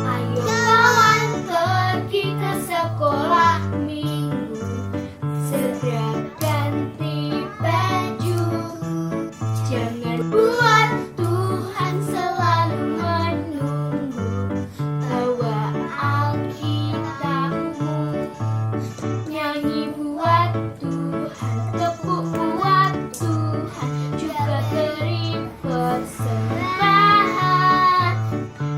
Ayo kawan pergi ke sekolah minggu, segera ganti baju. Jangan buat Tuhan selalu menunggu. Bawa Alkitabmu, nyanyi buat Tuhan, tepuk buat Tuhan, juga beri persembahan.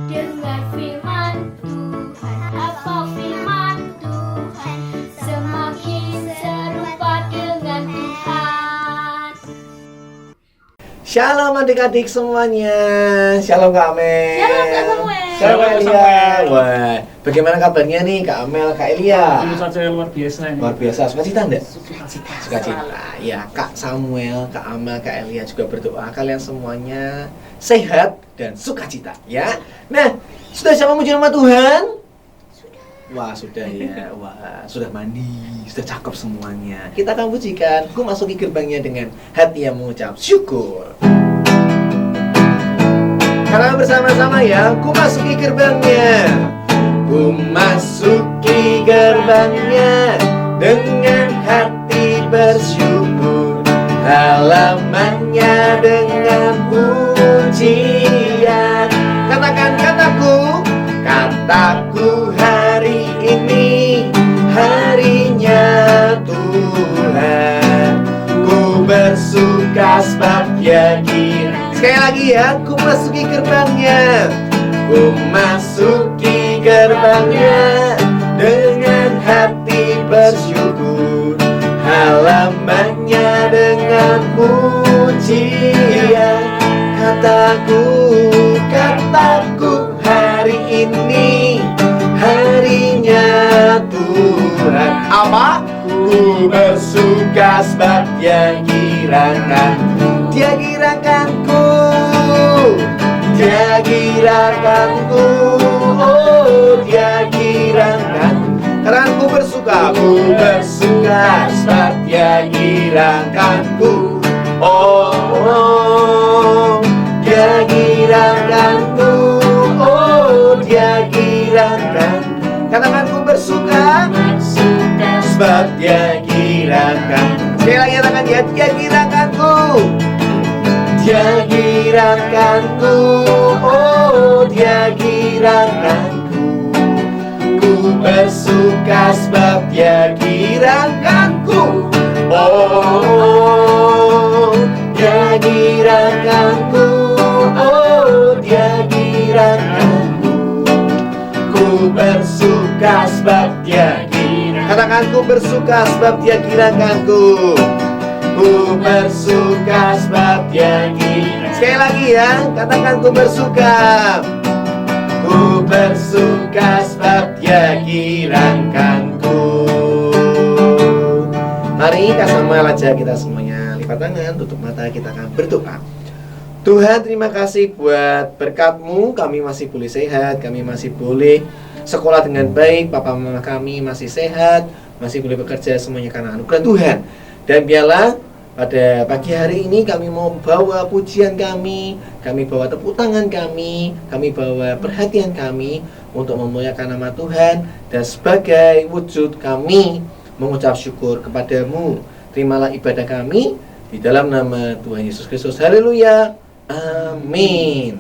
Dengar firman Tuhan, hafal firman Tuhan, semakin serupa dengan Tuhan. Shalom adik-adik semuanya. Shalom Kak Amel. Shalom Kak Samuel. Shalom Kak Shalom, Elia. Samuel. Wah, bagaimana kabarnya nih Kak Amel, Kak Elia? Tentu saja luar biasa ini. Luar biasa, sukacita enggak? Sukacita. Sukacita. Ya, Kak Samuel, Kak Amel, Kak Elia juga berdoa kalian semuanya sehat dan sukacita ya. Nah, sudah siap memuji nama Tuhan? Wah, sudah ya. Wah, sudah mandi, sudah cakep semuanya. Kita akan pujikan, ku masuki gerbangnya dengan hati yang mengucap syukur. Karena bersama-sama ya, ku masuki gerbangnya. Ku masuki gerbangnya dengan hati bersyukur, halamannya dengan pujian. Katakan kataku, kataku hari ini harinya Tuhan. Ku bersuka sebab Dia kira. Sekali lagi ya, ku masuki gerbangnya. Ku masuki gerbangnya dengan hati bersyukur, halamannya dengan pujian. Kataku, kataku hari ini harinya Tuhan. Apa? Ku bersuka sebab Dia girakanku. Dia girakanku, Dia girakanku, oh Dia girakanku. Karena ku bersuka sebab Dia girakanku. Oh, Dia girakanku, oh Dia girakanku. Katakan ku bersuka sebab Dia girakanku. Sekali lagi katakan Dia girakanku. Dia girakanku, oh Dia girakanku. Ku bersuka sebab Dia girakanku. Oh, Dia girakanku, oh Dia girakanku. Ku bersuka sebab Dia girakanku. Katakan ku bersuka sebab Dia girakanku. Ku bersuka sebab Dia girakanku. Sekali lagi ya, katakan ku bersuka. Ku bersuka sebab Dia girakanku. Mari Kak Samuel aja kita semuanya lipat tangan, tutup mata, kita akan berdoa. Tuhan, terima kasih buat berkat-Mu, kami masih boleh sehat, kami masih boleh sekolah dengan baik, papa mama kami masih sehat, masih boleh bekerja semuanya karena anugerah Tuhan. Dan biarlah pada pagi hari ini kami mau bawa pujian kami bawa tepuk tangan kami bawa perhatian kami untuk memuliakan nama Tuhan. Dan sebagai wujud kami mengucap syukur kepadamu, terimalah ibadah kami di dalam nama Tuhan Yesus Kristus. Haleluya, amin.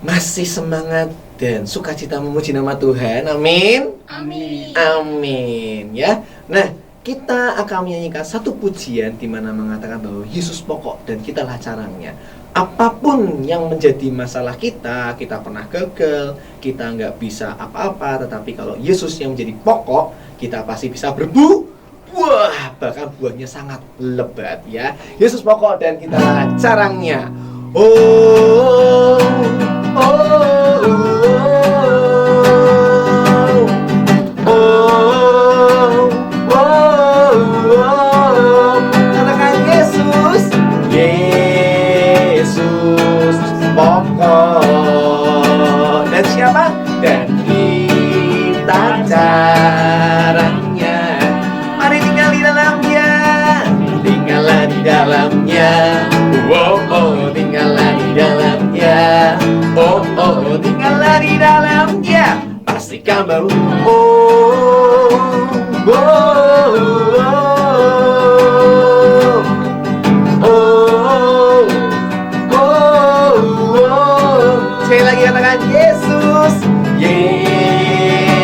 Masih semangat dan sukacita memuji nama Tuhan, amin. Amin. Amin ya. Nah, kita akan menyanyikan satu pujian di mana mengatakan bahwa Yesus pokok dan kitalah caranya. Apapun yang menjadi masalah kita pernah gagal, kita nggak bisa apa-apa, tetapi kalau Yesus yang menjadi pokok, kita pasti bisa berbuah, bahkan buahnya sangat lebat ya. Yesus pokok dan kitalah caranya. Oh, oh, oh, oh, oh, oh. Katakan Yesus, Yesus pokok. Dan siapa? Dan kita caranya. oh, tinggallah di dalamnya, pastikan baru. Oh, oh, oh, oh, oh, oh. Sekali lagi katakan Yesus,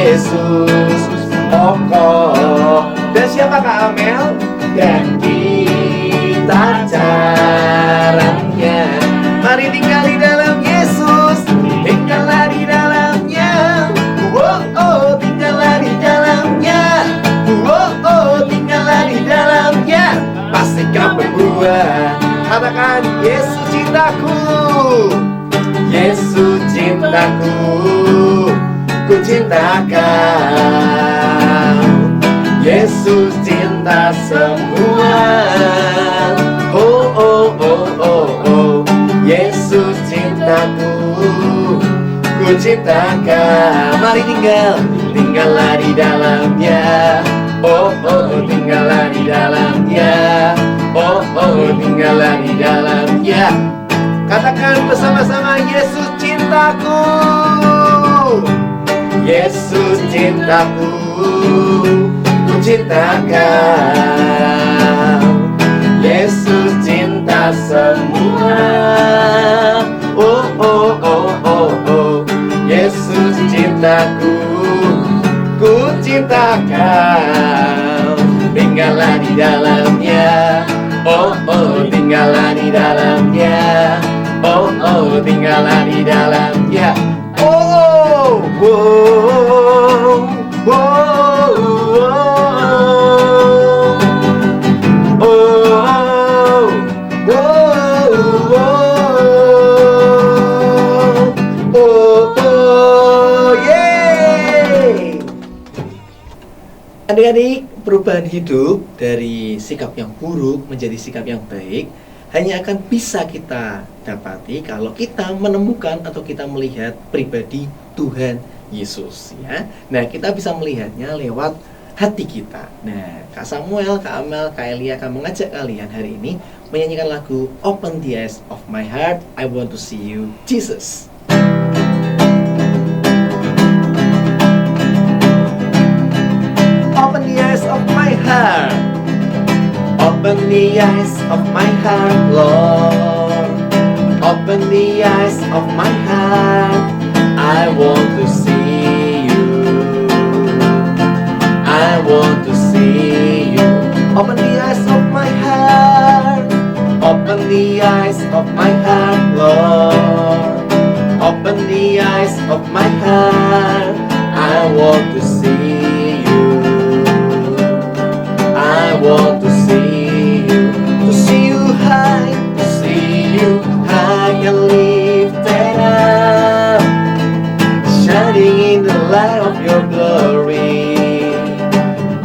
Yesus, pokok. Dan siapa Kak Amel? Dan kita caranya. Mari tinggal di dalam Yesus, tinggallah di dalamnya. Oh, oh, tinggallah di dalamnya. Oh, oh, tinggallah di dalamnya. Pastikan berbuah. Katakan Yesus cintaku, Yesus cintaku, ku cinta Kau. Yesus cinta semua. Oh, oh, oh, oh, oh. Yesus cintaku, ku cinta Kau. Mari tinggallah di dalamnya. Oh, oh, tinggallah di dalamnya. Oh, oh, tinggallah di dalamnya. Katakan bersama-sama, Yesus cintaku, Yesus cintaku, ku cinta Kau. Yesus cinta semua. Oh, oh, oh, oh, oh. Yesus cintaku, ku cinta Kau. Tinggallah di dalamnya. Oh, oh, tinggallah di dalamnya. Oh, oh, tinggallah di dalamnya. Oh, oh, oh, oh, oh, oh, yeay. Adik-adik, perubahan hidup dari sikap yang buruk menjadi sikap yang baik hanya akan bisa kita dapati kalau kita menemukan atau kita melihat pribadi Tuhan Yesus, ya. Nah, kita bisa melihatnya lewat hati kita. Nah, Kak Samuel, Kak Amel, Kak Elia akan mengajak kalian hari ini menyanyikan lagu Open the Eyes of My Heart, I Want to See You, Jesus. Open the eyes of my heart. Open the eyes of my heart, Lord. Open the eyes of my heart. I want to see you. I want to see you. Open the eyes of my heart. Open the eyes of my heart, Lord. Open the eyes of my heart. I want to see you. I want to see you high, to see you high and lifted up, shining in the light of your glory.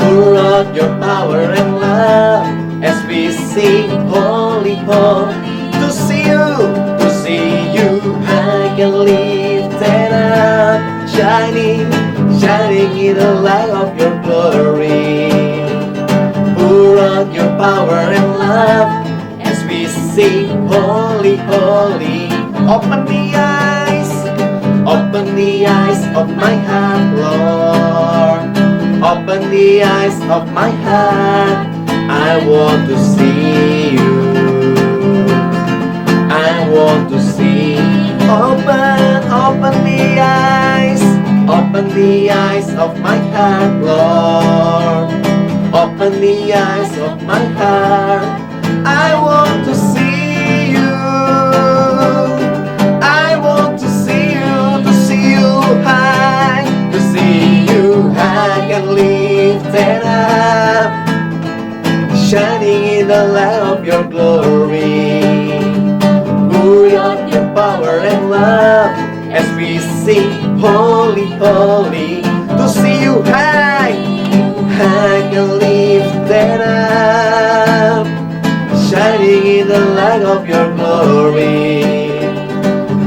Pour out your power and love as we sing, holy, holy. To see you high and lifted up, shining in the light of your glory. Pour out your power and love as we sing, holy, holy. Open the eyes of my heart, Lord. Open the eyes of my heart. I want to see you. I want to see. Open the eyes. Open the eyes of my heart, Lord. Open the eyes of my heart. I want to see you. I want to see you high, to see you high and lifted up, shining in the light of your glory. Pour out your power and love as we sing, holy, holy. To see you high, high and lifted up, shining in the light of your glory.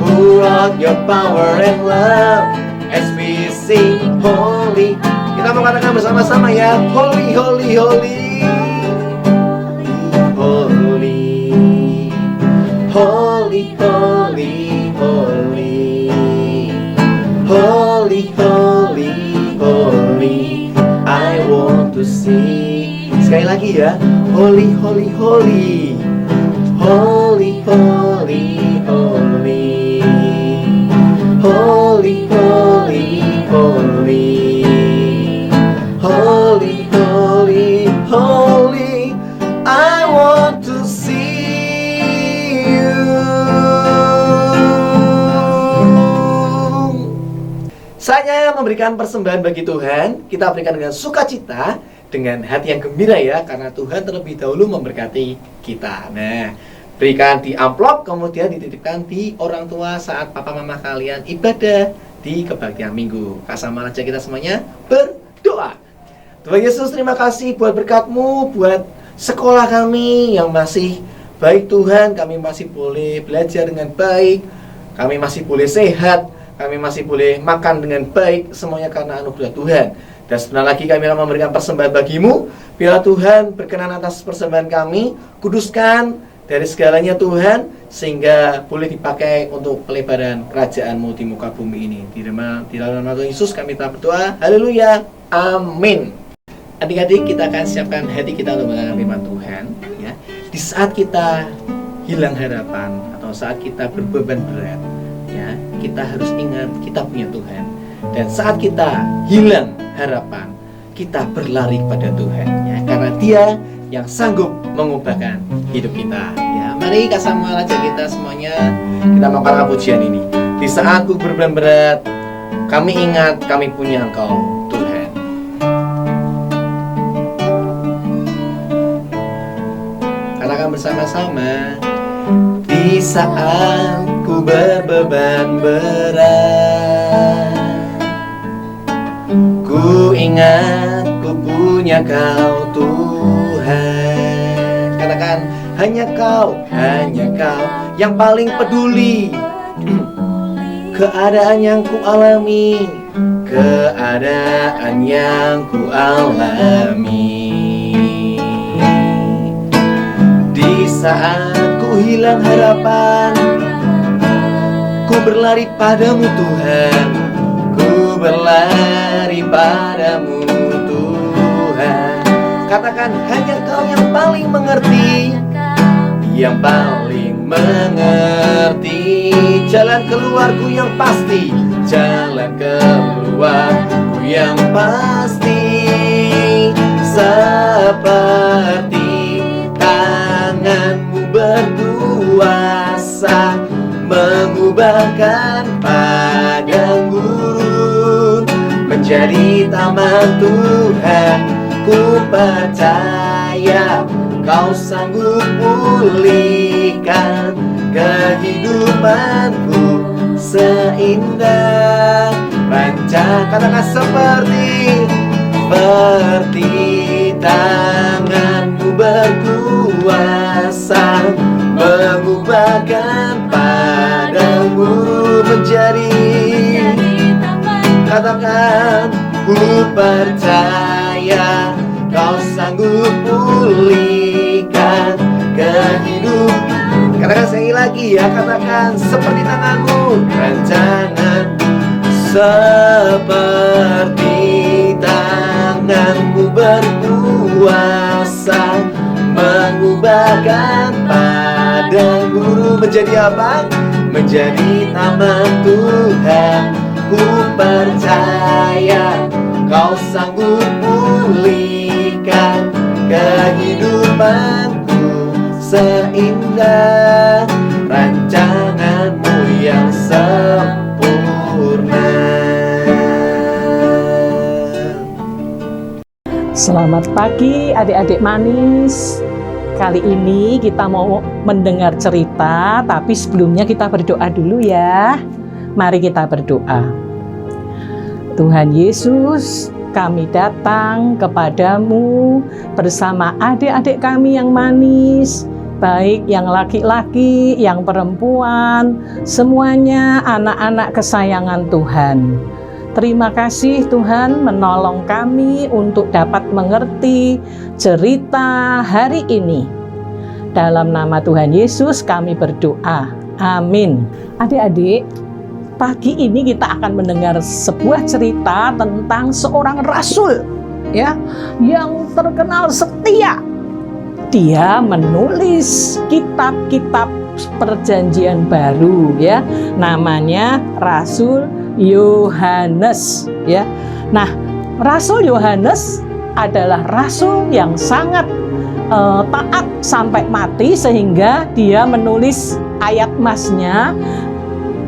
Pour out your power and love as we sing, holy. Kita mau katakan bersama-sama ya, holy, holy, holy. Holy, holy, holy, holy. Sekali lagi ya. Holy, holy, holy. Holy, holy, holy. Holy, holy, holy. Holy, holy, holy. I want to see you. Saya memberikan persembahan bagi Tuhan. Kita berikan dengan sukacita, dengan hati yang gembira ya, karena Tuhan terlebih dahulu memberkati kita. Nah, berikan di amplop, kemudian dititipkan di orang tua saat papa mama kalian ibadah di kebaktian minggu. Kasama aja kita semuanya berdoa. Tuhan Yesus, terima kasih buat berkat-Mu, buat sekolah kami yang masih baik Tuhan. Kami masih boleh belajar dengan baik, kami masih boleh sehat, kami masih boleh makan dengan baik, semuanya karena anugerah Tuhan. Dan sebentar lagi kami akan memberikan persembahan bagi-Mu. Biarlah Tuhan berkenan atas persembahan kami, kuduskan dari segalanya Tuhan, sehingga boleh dipakai untuk pelebaran kerajaan-Mu di muka bumi ini. Di dalam nama Tuhan Yesus kami telah berdoa. Haleluya. Amin. Adik-adik, kita akan siapkan hati kita untuk mendengar firman Tuhan ya. Di saat kita hilang harapan atau saat kita berbeban berat ya, kita harus ingat kita punya Tuhan. Dan saat kita hilang harapan, kita berlari pada Tuhan ya, karena Dia yang sanggup mengubahkan hidup kita ya. Mari Kasama aja kita semuanya, kita melakukan pujian ini. Di saat ku berbeban berat, kami ingat kami punya Engkau Tuhan. Katakan bersama-sama. Di saat ku berbeban berat, ku ingat ku punya Kau Tuhan. Katakan, hanya Kau yang paling peduli keadaan yang ku alami, keadaan yang ku alami. Di saat ku hilang harapan, ku berlari padamu Tuhan, ku berlari padamu Tuhan. Katakan, hanya Kau yang paling mengerti, yang paling mengerti jalan keluarku yang pasti, jalan keluarku yang pasti. Seperti tangan-Mu berkuasa mengubahkan padang gurun menjadi taman Tuhan. Ku percaya Kau sanggup pulihkan kehidupanku seindah rancangan. Katakan, seperti tangan-Mu berkuasa mengubahkan padang gurun menjadi. Katakan, ku percaya Kau sanggup pulihkan kehidupan. Katakan sekali lagi ya, katakan, seperti tangan-Mu, rancangan. Seperti tangan-Mu berkuasa mengubahkan padang gurun menjadi apa? Menjadi taman Tuhan. Ku percaya Kau sanggup pulihkan kehidupanku seindah rancangan-Mu yang sempurna. Selamat pagi adik-adik manis. Kali ini kita mau mendengar cerita, tapi sebelumnya kita berdoa dulu ya. Mari kita berdoa. Tuhan Yesus, kami datang kepadamu bersama adik-adik kami yang manis, baik yang laki-laki, yang perempuan, semuanya anak-anak kesayangan Tuhan. Terima kasih Tuhan menolong kami untuk dapat mengerti cerita hari ini. Dalam nama Tuhan Yesus kami berdoa. Amin. Adik-adik, pagi ini kita akan mendengar sebuah cerita tentang seorang rasul ya, yang terkenal setia. Dia menulis kitab-kitab Perjanjian Baru, ya, namanya Rasul Yohanes, ya. Nah, Rasul Yohanes adalah rasul yang sangat taat sampai mati, sehingga dia menulis ayat masnya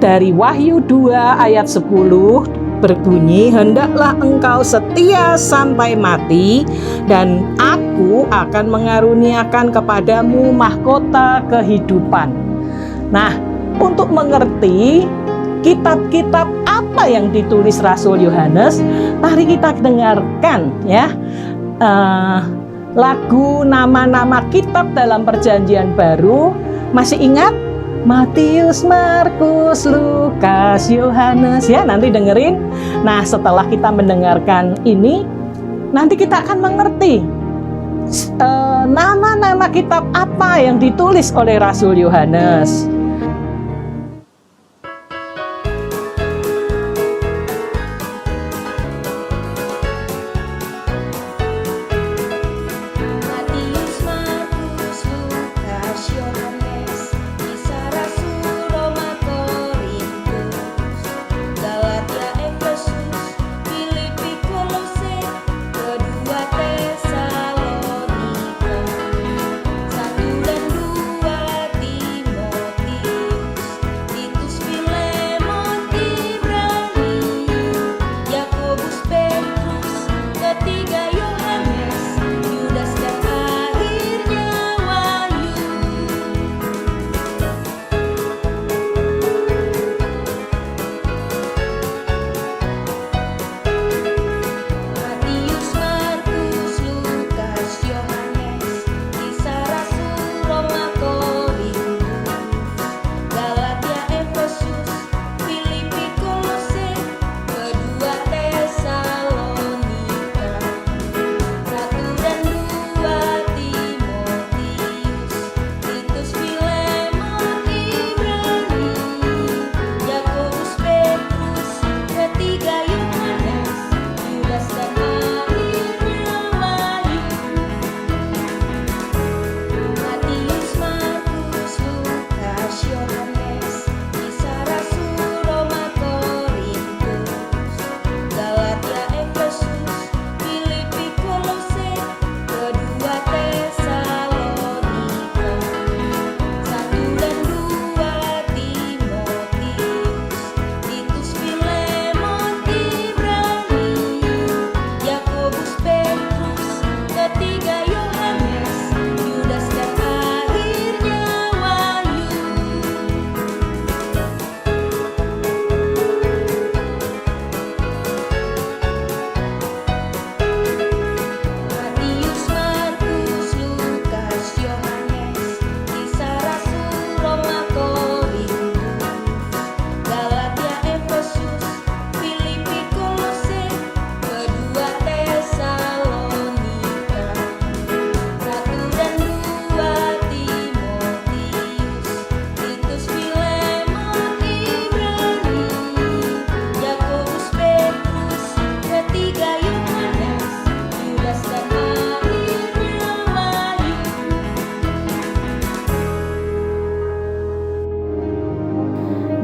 dari Wahyu 2 ayat 10 berbunyi, hendaklah engkau setia sampai mati, dan aku akan mengaruniakan kepadamu mahkota kehidupan. Nah, untuk mengerti kitab-kitab apa yang ditulis Rasul Yohanes, mari kita dengarkan, ya, lagu nama-nama kitab dalam Perjanjian Baru. Masih ingat? Matius, Markus, Lukas, Yohanes, ya, nanti dengerin. Nah, setelah kita mendengarkan ini, nanti kita akan mengerti nama-nama kitab apa yang ditulis oleh Rasul Yohanes.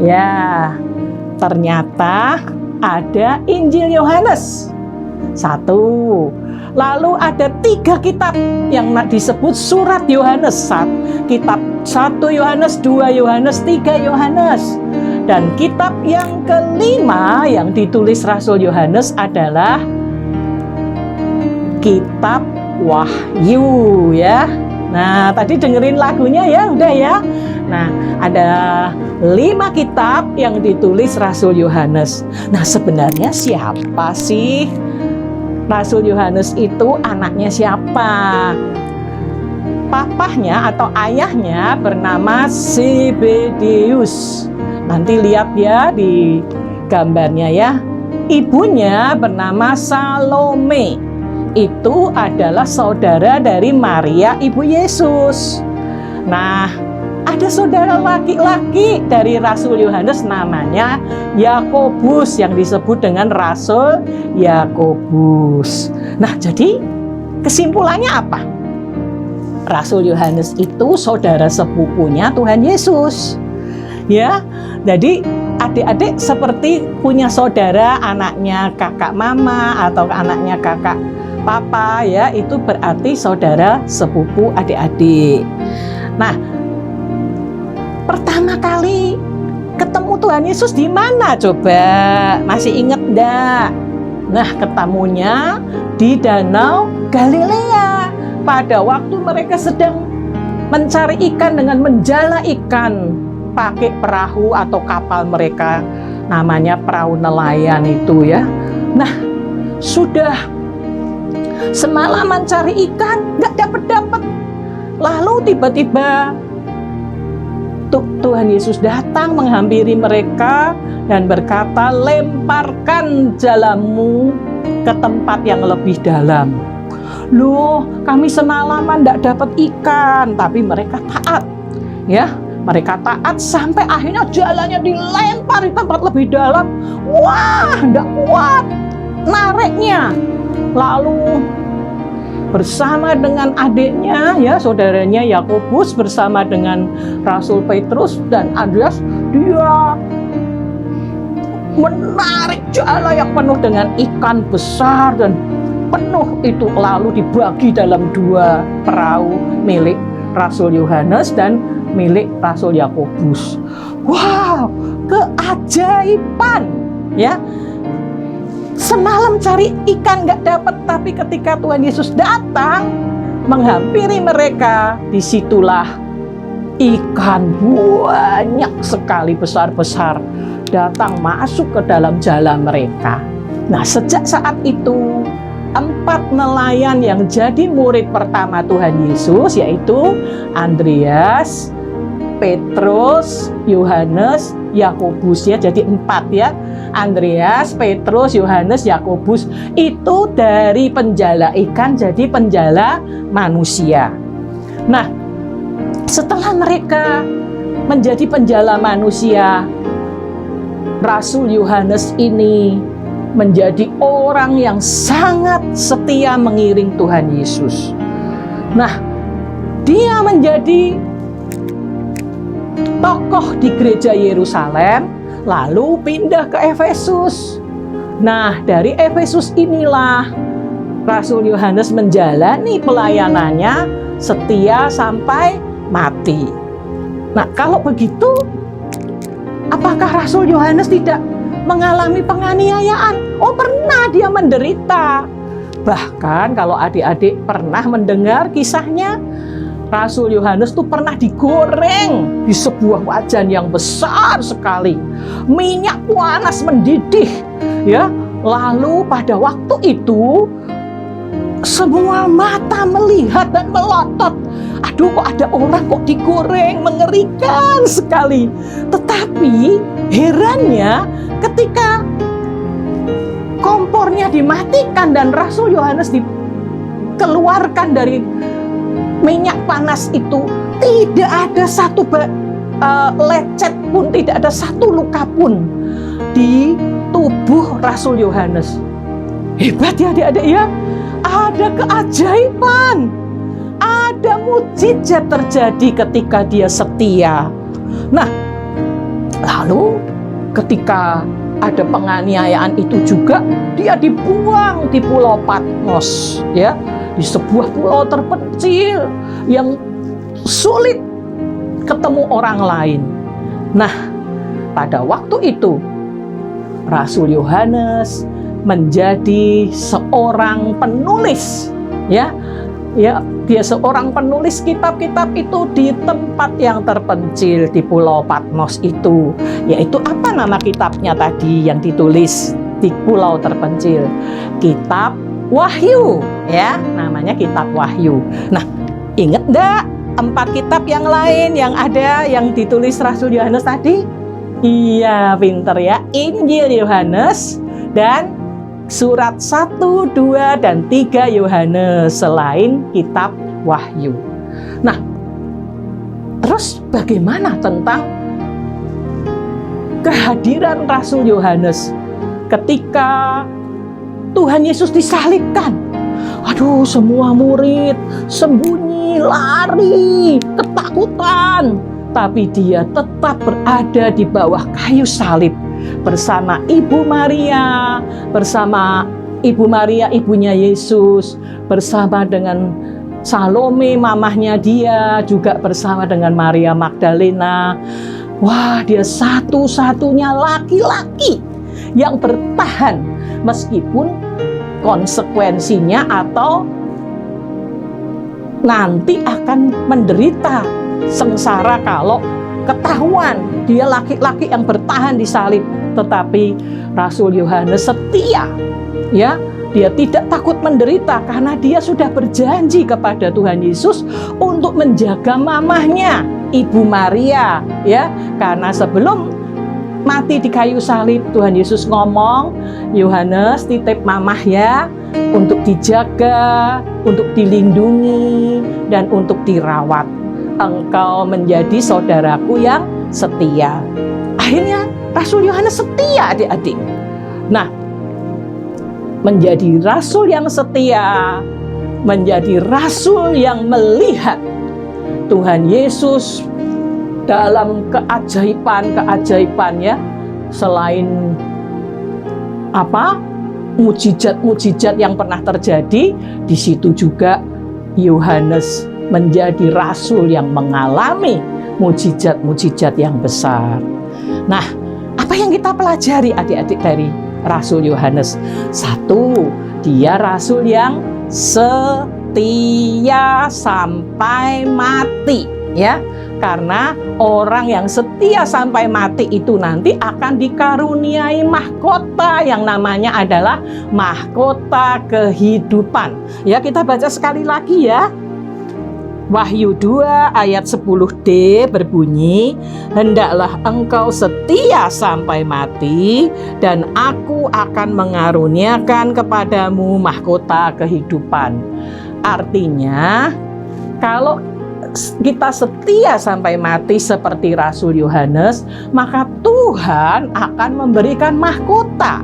Ya, ternyata ada Injil Yohanes 1. Lalu ada 3 kitab yang disebut surat Yohanes. Kitab 1 Yohanes, 2 Yohanes, 3 Yohanes. Dan kitab yang kelima yang ditulis Rasul Yohanes adalah kitab Wahyu, ya. Nah, tadi dengerin lagunya ya, udah ya. Nah, ada 5 kitab yang ditulis Rasul Yohanes. Nah, sebenarnya siapa sih Rasul Yohanes itu? Anaknya siapa? Papahnya atau ayahnya bernama Zebedeus. Nanti lihat ya di gambarnya ya. Ibunya bernama Salome. Itu adalah saudara dari Maria ibu Yesus. Nah, ada saudara laki-laki dari Rasul Yohanes namanya Yakobus yang disebut dengan Rasul Yakobus. Nah, jadi kesimpulannya apa? Rasul Yohanes itu saudara sepupunya Tuhan Yesus. Ya, jadi adik-adik seperti punya saudara, anaknya kakak mama atau anaknya kakak papa, ya, itu berarti saudara sepupu adik-adik. Nah, pertama kali ketemu Tuhan Yesus di mana coba? Masih ingat enggak? Nah, ketemunya di Danau Galilea pada waktu mereka sedang mencari ikan dengan menjala ikan pakai perahu atau kapal mereka, namanya perahu nelayan itu, ya. Nah, sudah semalaman cari ikan nggak dapat. Lalu tiba-tiba Tuhan Yesus datang menghampiri mereka dan berkata, lemparkan jalamu ke tempat yang lebih dalam. Loh, kami semalaman nggak dapat ikan, tapi mereka taat, ya. Mereka taat sampai akhirnya jalannya dilempar di tempat lebih dalam. Wah, nggak kuat nariknya. Lalu bersama dengan adiknya, ya, saudaranya Yakobus bersama dengan Rasul Petrus dan Andreas, dia menarik jala yang penuh dengan ikan besar dan penuh itu, lalu dibagi dalam dua perahu milik Rasul Yohanes dan milik Rasul Yakobus. Wow, keajaiban, ya. Semalam cari ikan nggak dapat, tapi ketika Tuhan Yesus datang menghampiri mereka, disitulah ikan banyak sekali besar-besar datang masuk ke dalam jala mereka. Nah, sejak saat itu 4 nelayan yang jadi murid pertama Tuhan Yesus, yaitu Andreas, Petrus, Yohanes, Yakobus, ya, jadi 4, ya. Andreas, Petrus, Yohanes, Yakobus itu dari penjala ikan jadi penjala manusia. Nah, setelah mereka menjadi penjala manusia, Rasul Yohanes ini menjadi orang yang sangat setia mengiring Tuhan Yesus. Nah, dia menjadi tokoh di gereja Yerusalem, lalu pindah ke Efesus. Nah, dari Efesus inilah Rasul Yohanes menjalani pelayanannya setia sampai mati. Nah, kalau begitu, apakah Rasul Yohanes tidak mengalami penganiayaan? Oh, pernah dia menderita. Bahkan kalau adik-adik pernah mendengar kisahnya, Rasul Yohanes tuh pernah digoreng di sebuah wajan yang besar sekali. Minyak panas mendidih, ya. Lalu pada waktu itu semua mata melihat dan melotot. Aduh, kok ada orang kok digoreng, mengerikan sekali. Tetapi herannya ketika kompornya dimatikan dan Rasul Yohanes dikeluarkan dari minyak panas itu, tidak ada satu lecet pun, tidak ada satu luka pun di tubuh Rasul Yohanes. Hebat ya adik-adik, ya. Ada keajaiban, ada mukjizat terjadi ketika dia setia. Nah, lalu ketika ada penganiayaan itu juga, dia dibuang di Pulau Patmos, ya, di sebuah pulau terpencil yang sulit ketemu orang lain. Nah, pada waktu itu Rasul Yohanes menjadi seorang penulis, ya, dia seorang penulis kitab-kitab itu di tempat yang terpencil di Pulau Patmos itu, yaitu apa nama kitabnya tadi yang ditulis di pulau terpencil? Kitab Wahyu, ya, namanya Kitab Wahyu. Nah, ingat enggak 4 kitab yang lain yang ada yang ditulis Rasul Yohanes tadi? Iya, pinter ya. Injil Yohanes dan surat 1, 2, dan 3 Yohanes selain Kitab Wahyu. Nah, Terus bagaimana tentang kehadiran Rasul Yohanes ketika Tuhan Yesus disalibkan? Aduh, semua murid sembunyi, lari, ketakutan. Tapi dia tetap berada di bawah kayu salib bersama Ibu Maria, ibunya Yesus, bersama dengan Salome, mamahnya dia, juga bersama dengan Maria Magdalena. Wah, dia satu-satunya laki-laki yang bertahan meskipun konsekuensinya atau nanti akan menderita sengsara kalau ketahuan dia laki-laki yang bertahan di salib. Tetapi Rasul Yohanes setia, ya, dia tidak takut menderita karena dia sudah berjanji kepada Tuhan Yesus untuk menjaga mamahnya, Ibu Maria, ya. Karena sebelum mati di kayu salib, Tuhan Yesus ngomong, Yohanes titip mamah ya, untuk dijaga, untuk dilindungi, dan untuk dirawat. Engkau menjadi saudaraku yang setia. Akhirnya Rasul Yohanes setia, adik-adik. Nah, menjadi rasul yang setia, menjadi rasul yang melihat Tuhan Yesus dalam keajaiban-keajaibannya, selain mujizat-mujizat yang pernah terjadi, di situ juga Yohanes menjadi rasul yang mengalami mujizat-mujizat yang besar. Nah, apa yang kita pelajari adik-adik dari Rasul Yohanes? Satu, dia rasul yang setia sampai mati, ya. Karena orang yang setia sampai mati itu nanti akan dikaruniai mahkota yang namanya adalah mahkota kehidupan. Ya, kita baca sekali lagi ya. Wahyu 2 ayat 10d berbunyi, hendaklah engkau setia sampai mati, dan aku akan mengaruniakan kepadamu mahkota kehidupan. Artinya, kalau kita setia sampai mati seperti Rasul Yohanes, maka Tuhan akan memberikan mahkota.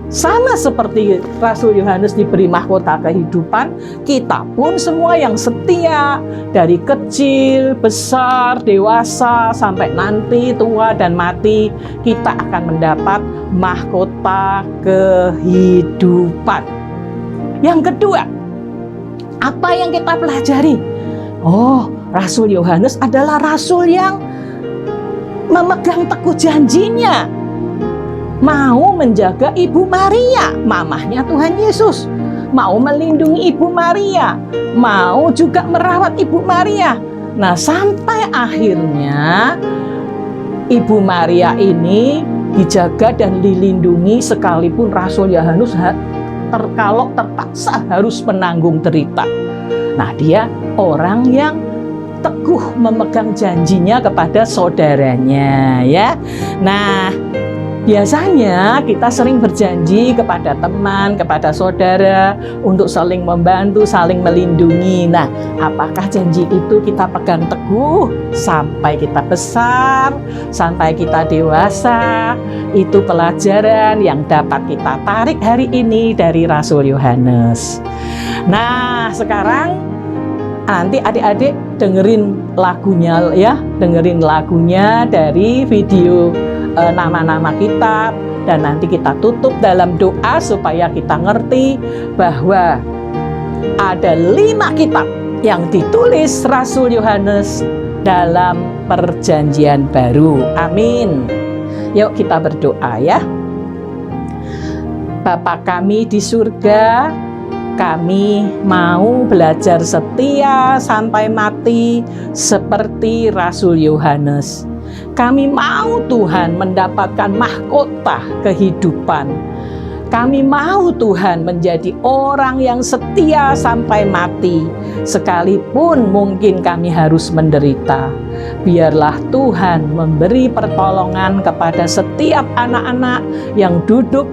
Sama seperti Rasul Yohanes diberi mahkota kehidupan, kita pun semua yang setia, dari kecil, besar, dewasa, sampai nanti tua dan mati, kita akan mendapat mahkota kehidupan. Yang kedua, apa yang kita pelajari? Oh, Rasul Yohanes adalah rasul yang memegang teguh janjinya, mau menjaga Ibu Maria, mamahnya Tuhan Yesus, mau melindungi Ibu Maria, mau juga merawat Ibu Maria. Nah, sampai akhirnya Ibu Maria ini dijaga dan dilindungi, sekalipun Rasul Yohanes kalau terpaksa harus menanggung derita. Nah, dia orang yang teguh memegang janjinya kepada saudaranya, ya. Nah, biasanya kita sering berjanji kepada teman, kepada saudara untuk saling membantu, saling melindungi. Nah, apakah janji itu kita pegang teguh sampai kita besar, sampai kita dewasa? Itu pelajaran yang dapat kita tarik hari ini dari Rasul Yohanes. Nah, sekarang nanti adik-adik dengerin lagunya ya, dengerin lagunya dari video nama-nama kitab, dan nanti kita tutup dalam doa supaya kita ngerti bahwa ada 5 kitab yang ditulis Rasul Yohanes dalam Perjanjian Baru. Amin. Yuk kita berdoa ya. Bapa kami di surga, kami mau belajar setia sampai mati seperti Rasul Yohanes. Kami mau Tuhan mendapatkan mahkota kehidupan. Kami mau Tuhan menjadi orang yang setia sampai mati, sekalipun mungkin kami harus menderita. Biarlah Tuhan memberi pertolongan kepada setiap anak-anak yang duduk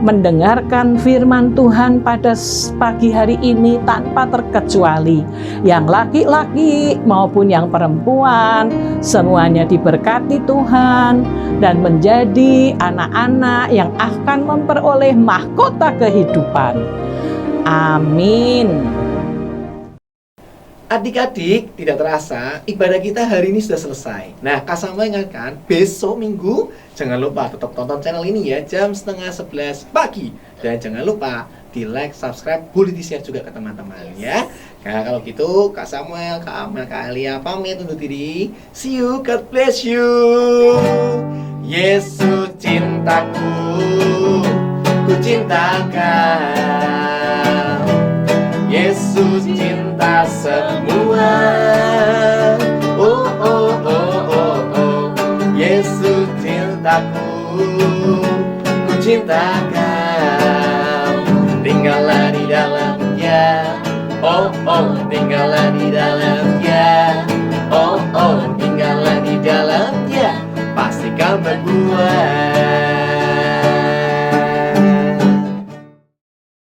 mendengarkan firman Tuhan pada pagi hari ini tanpa terkecuali. Yang laki-laki maupun yang perempuan, semuanya diberkati Tuhan dan menjadi anak-anak yang akan memperoleh mahkota kehidupan. Amin. Adik-adik, tidak terasa ibadah kita hari ini sudah selesai. Nah, Kak Samuel ingatkan, besok Minggu jangan lupa tetap tonton channel ini ya, jam 10:30 pagi. Dan jangan lupa di like, subscribe, boleh di-share juga ke teman-teman ya. Nah, kalau gitu Kak Samuel, Kak Amal, Kak Alia pamit undur diri. See you, God bless you. Yesus cintaku, ku cinta Kau. Yesus cinta semua. Oh oh oh oh oh. Yesus cintaku, ku cinta Kau. Tinggallah di dalamnya. Oh oh, tinggallah di dalamnya. Oh oh, tinggallah di dalamnya. Pasti kau berbuah.